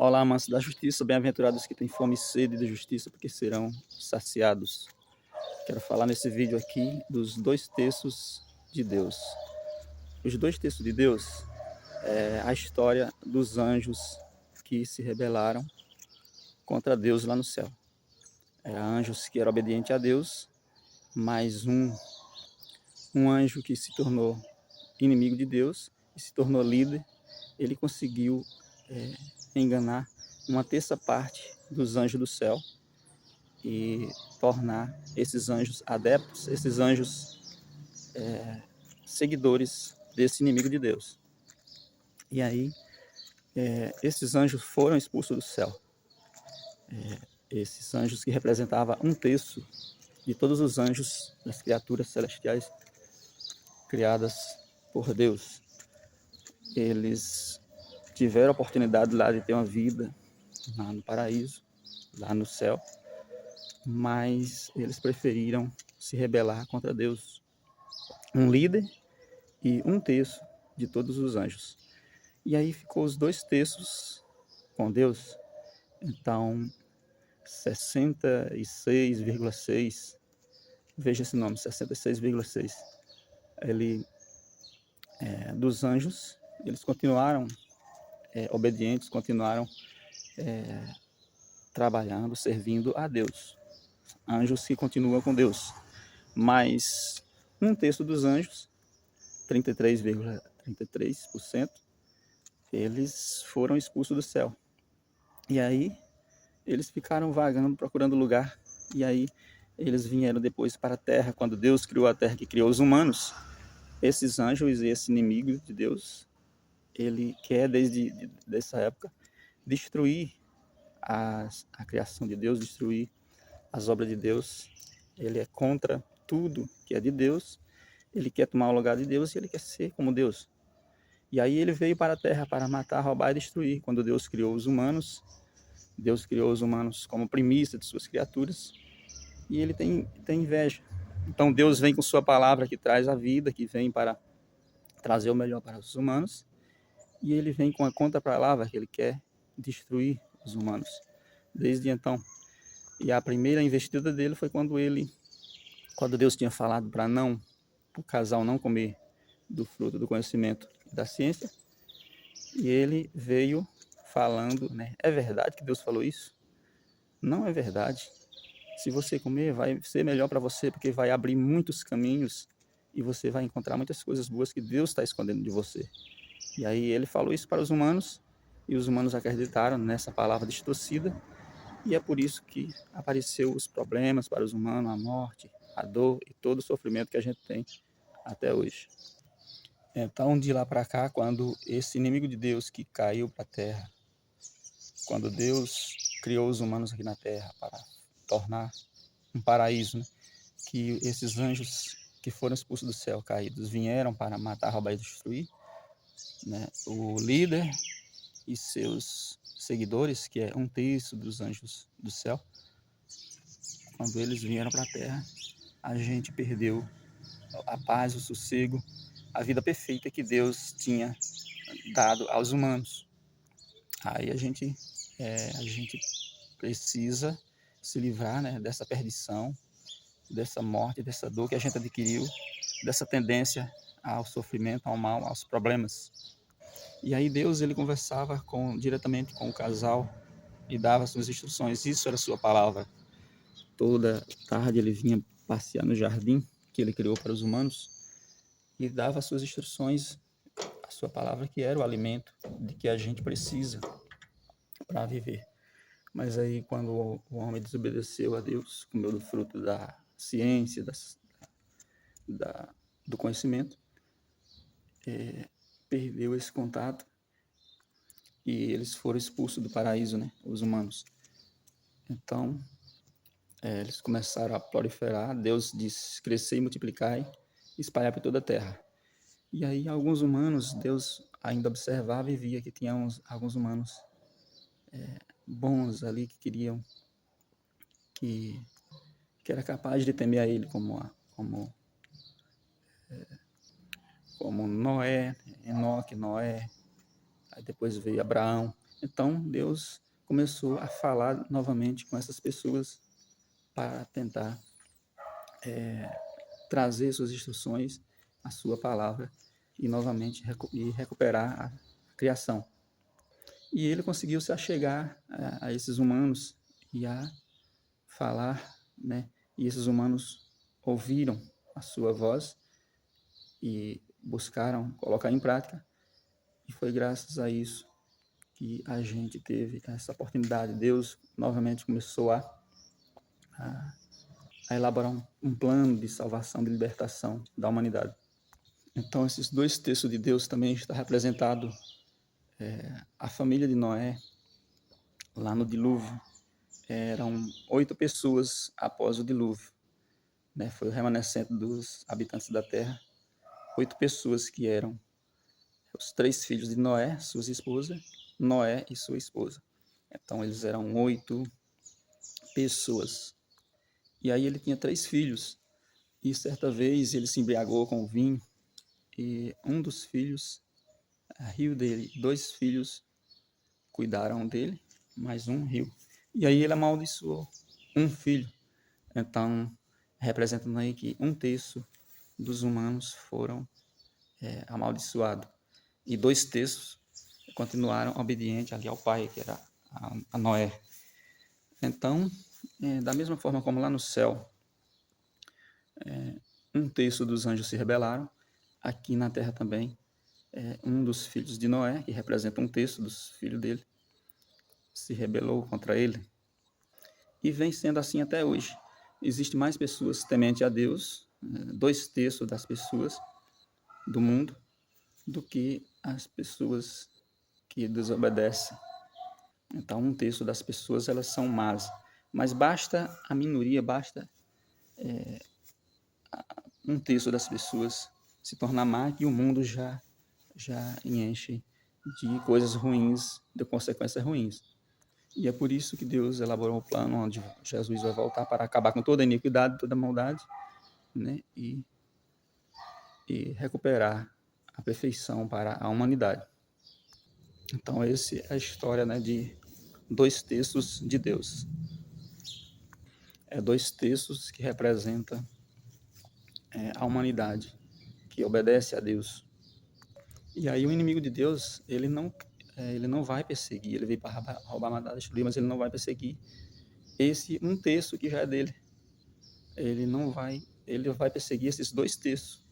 Olá, amantes da justiça, bem-aventurados que têm fome e sede de justiça, porque serão saciados. Quero falar nesse vídeo aqui dos dois textos de Deus. Os dois textos de Deus é a história dos anjos que se rebelaram contra Deus lá no céu. Eram anjos que eram obedientes a Deus, mas um anjo que se tornou inimigo de Deus e se tornou líder, ele conseguiu enganar uma terça parte dos anjos do céu e tornar esses anjos adeptos, esses anjos seguidores desse inimigo de Deus. E aí, esses anjos foram expulsos do céu. Esses anjos que representavam um terço de todos os anjos, das criaturas celestiais criadas por Deus. Eles tiveram a oportunidade lá de ter uma vida lá no paraíso, lá no céu, mas eles preferiram se rebelar contra Deus. Um líder e um terço de todos os anjos. E aí ficou os dois terços com Deus. Então, 66,6, veja esse nome, 66,6. Ele, dos anjos, eles continuaram obedientes, continuaram trabalhando, servindo a Deus. Anjos que continuam com Deus. Mas um terço dos anjos, 33,33%, eles foram expulsos do céu. E aí eles ficaram vagando, procurando lugar. E aí eles vieram depois para a terra, quando Deus criou a terra, que criou os humanos. Esses anjos e esse inimigo de Deus, ele quer desde dessa época destruir a criação de Deus, destruir as obras de Deus. Ele é contra tudo que é de Deus. Ele quer tomar o lugar de Deus e ele quer ser como Deus. E aí ele veio para a terra para matar, roubar e destruir. Quando Deus criou os humanos, Deus criou os humanos como primícia de suas criaturas e ele tem inveja. Então Deus vem com sua palavra que traz a vida, que vem para trazer o melhor para os humanos, e ele vem com a contra-palavra que ele quer destruir os humanos. Desde então. E a primeira investida dele foi quando Deus tinha falado para o casal não comer do fruto do conhecimento da ciência, e ele veio falando, né? É verdade que Deus falou isso? Não é verdade. Se você comer, vai ser melhor para você, porque vai abrir muitos caminhos e você vai encontrar muitas coisas boas que Deus está escondendo de você. E aí ele falou isso para os humanos, e os humanos acreditaram nessa palavra distorcida, e é por isso que apareceu os problemas para os humanos, a morte, a dor e todo o sofrimento que a gente tem até hoje. Então, de lá para cá, quando esse inimigo de Deus que caiu para a terra, quando Deus criou os humanos aqui na terra para tornar um paraíso, né? Que esses anjos que foram expulsos do céu caídos vieram para matar, roubar e destruir, né? O líder e seus seguidores, que é um terço dos anjos do céu, quando eles vieram para a terra, a gente perdeu a paz, o sossego, a vida perfeita que Deus tinha dado aos humanos. Aí a gente precisa se livrar, né, dessa perdição, dessa morte, dessa dor que a gente adquiriu, dessa tendência ao sofrimento, ao mal, aos problemas. E aí Deus, ele conversava diretamente com o casal e dava suas instruções. Isso era sua palavra. Toda tarde ele vinha passear no jardim que ele criou para os humanos e dava suas instruções, a sua palavra, que era o alimento de que a gente precisa para viver. Mas aí, quando o homem desobedeceu a Deus, comeu do fruto da ciência, do conhecimento, perdeu esse contato e eles foram expulsos do paraíso, né, os humanos. Então, eles começaram a proliferar. Deus disse: crescer e multiplicar, espalhar por toda a terra. E aí, alguns humanos, Deus ainda observava e via que tinha alguns humanos bons ali que queriam, que era capaz de temer a Ele, como Noé, Enoque, Noé. Aí depois veio Abraão. Então Deus começou a falar novamente com essas pessoas para tentar trazer suas instruções, a sua palavra e novamente recuperar a criação. E ele conseguiu se achegar a esses humanos e a falar, né? E esses humanos ouviram a sua voz e buscaram colocar em prática. E foi graças a isso que a gente teve essa oportunidade. Deus novamente começou a elaborar um plano de salvação, de libertação da humanidade. Então, esses dois textos de Deus também está representado a família de Noé lá no dilúvio. Eram 8 pessoas após o dilúvio, né? Foi o remanescente dos habitantes da terra. 8 pessoas que eram os 3 filhos de Noé, sua esposa, Noé e sua esposa. Então, eles eram 8 pessoas. E aí ele tinha 3 filhos. E certa vez ele se embriagou com o vinho e um dos filhos riu dele. 2 filhos cuidaram dele, mas um riu. E aí ele amaldiçoou um filho. Então, representando aí que 1/3 dos humanos foram amaldiçoados. E 2/3 continuaram obedientes ali ao pai, que era a Noé. Então, da mesma forma como lá no céu, 1/3 dos anjos se rebelaram, aqui na terra também, um dos filhos de Noé, que representa 1/3 dos filhos dele, se rebelou contra ele. E vem sendo assim até hoje. Existem mais pessoas tementes a Deus, 2/3 das pessoas do mundo, do que as pessoas que desobedecem. Então, 1/3 das pessoas elas são más. Mas basta a minoria, basta 1/3 das pessoas se tornar má que o mundo já enche de coisas ruins, de consequências ruins. E é por isso que Deus elaborou o plano onde Jesus vai voltar para acabar com toda a iniquidade, toda a maldade, né? E recuperar a perfeição para a humanidade. Então, essa é a história, né, de 2/3 de Deus. 2/3 que representa a humanidade, que obedece a Deus. E aí o inimigo de Deus, ele não vai perseguir, ele veio para roubar, matar, destruir, mas ele não vai perseguir esse 1/3 que já é dele. Ele vai perseguir esses 2/3,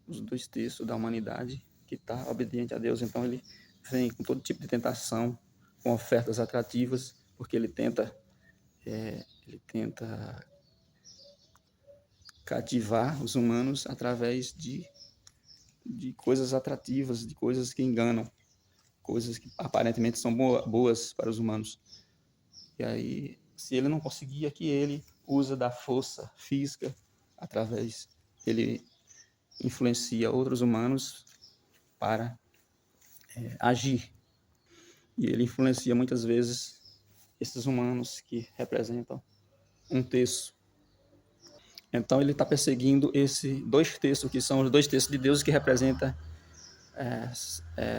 os 2/3 da humanidade que está obediente a Deus. Então ele vem com todo tipo de tentação, com ofertas atrativas, porque ele tenta cativar os humanos através de coisas atrativas, de coisas que enganam, coisas que aparentemente são boas para os humanos. E aí, se ele não conseguir aqui, ele usa da força física, ele influencia outros humanos para agir. E ele influencia muitas vezes esses humanos que representam 1/3. Então ele está perseguindo esse 2/3, que são os 2/3 de Deus, que representa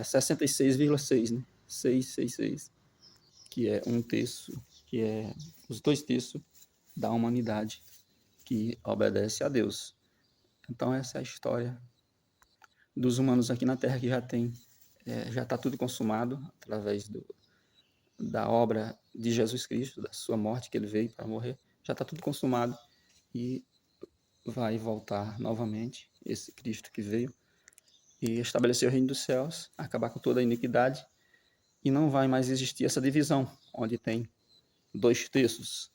66,6, né? 666, que é 1/3, que é os 2/3 da humanidade que obedece a Deus. Então essa é a história dos humanos aqui na Terra, que já está tudo consumado através da obra de Jesus Cristo, da sua morte, que ele veio para morrer. Já está tudo consumado e vai voltar novamente esse Cristo que veio e estabelecer o reino dos céus, acabar com toda a iniquidade, e não vai mais existir essa divisão, onde tem 2/3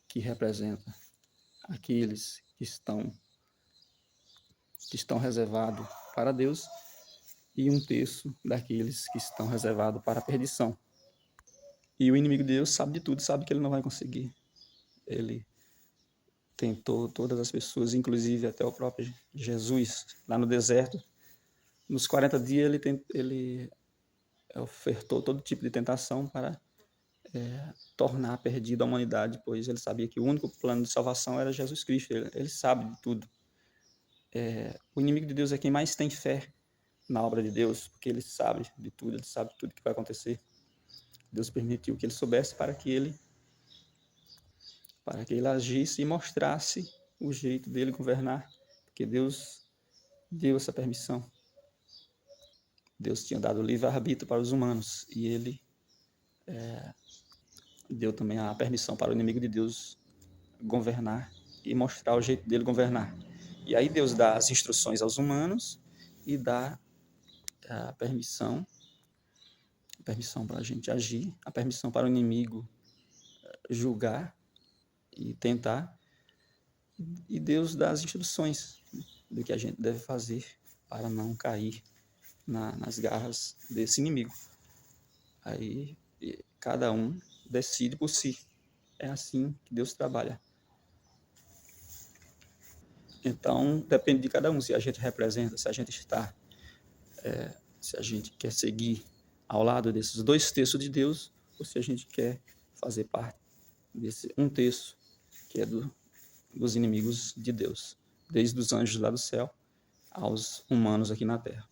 que representa aqueles que estão reservados para Deus e 1/3 daqueles que estão reservados para a perdição. E o inimigo de Deus sabe de tudo, sabe que ele não vai conseguir. Ele tentou todas as pessoas, inclusive até o próprio Jesus, lá no deserto. Nos 40 dias ele ofertou todo tipo de tentação para tornar perdida a humanidade, pois ele sabia que o único plano de salvação era Jesus Cristo. Ele sabe de tudo. O inimigo de Deus é quem mais tem fé na obra de Deus, porque ele sabe de tudo, ele sabe tudo que vai acontecer. Deus permitiu que ele soubesse para que ele agisse e mostrasse o jeito dele governar, porque Deus deu essa permissão. Deus tinha dado livre-arbítrio para os humanos e ele deu também a permissão para o inimigo de Deus governar e mostrar o jeito dele governar. E aí Deus dá as instruções aos humanos e dá a permissão para a gente agir, a permissão para o inimigo julgar e tentar, e Deus dá as instruções do que a gente deve fazer para não cair nas garras desse inimigo. Aí cada um decide por si. É assim que Deus trabalha. Então, depende de cada um, se a gente representa, se a gente está, se a gente quer seguir ao lado desses 2 terços de Deus, ou se a gente quer fazer parte desse 1 terço, que é dos inimigos de Deus, desde os anjos lá do céu aos humanos aqui na terra.